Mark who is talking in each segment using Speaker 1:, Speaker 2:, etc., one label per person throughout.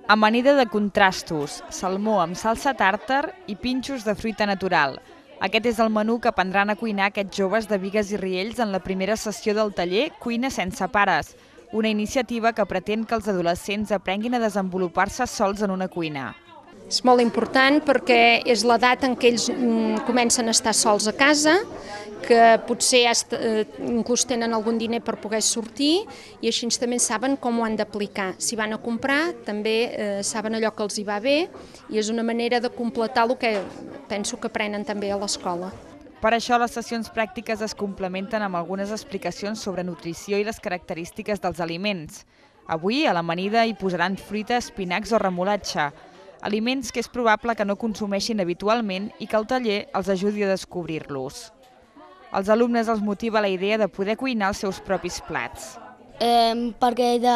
Speaker 1: Amanida de contrastos, salmó amb salsa tàrtar i pinxos de fruita natural. Aquest és el menú que aprendran a cuinar aquests joves de Bigues i Riells en la primera sessió del taller Cuina sense pares, una iniciativa que pretén que els adolescents aprenguin a desenvolupar-se sols en una cuina.
Speaker 2: És molt important perquè és l'edat en què ells comencen a estar sols a casa, que potser inclús tenen algun diner per poder sortir i així també saben com ho han d'aplicar. Si van a comprar també saben allò que els hi va bé i és una manera de completar el que penso que aprenen també a l'escola.
Speaker 1: Per això les sessions pràctiques es complementen amb algunes explicacions sobre nutrició i les característiques dels aliments. Avui a l'amanida hi posaran fruita, espinacs o remolatxa, aliments que és probable que no consumeixin habitualment i que el taller els ajudi a descobrir-los. Als alumnes els motiva la idea de poder cuinar els seus propis plats.
Speaker 3: Perquè de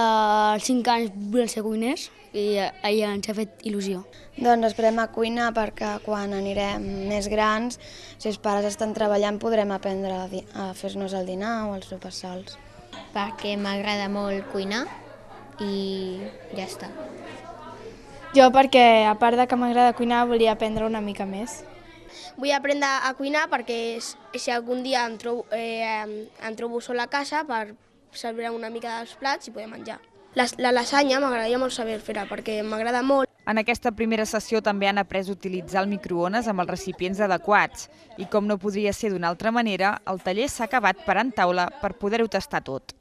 Speaker 3: 5 anys volem ser cuiners i ens ha fet il·lusió.
Speaker 4: Doncs esperem a cuinar perquè quan anirem més grans, si els pares estan treballant, podrem aprendre a fer-nos el dinar o els sopars sols.
Speaker 5: Perquè m'agrada molt cuinar i ja està.
Speaker 6: Jo perquè, a part de que m'agrada cuinar, volia aprendre una mica més.
Speaker 7: Vull aprendre a cuinar perquè si algun dia em trobo sol a casa per servir una mica dels plats i poder menjar. La lasanya m'agradaria molt saber fer-la perquè m'agrada molt.
Speaker 1: En aquesta primera sessió també han après a utilitzar el microones amb els recipients adequats i com no podria ser d'una altra manera, el taller s'ha acabat parant taula per poder-ho tastar tot.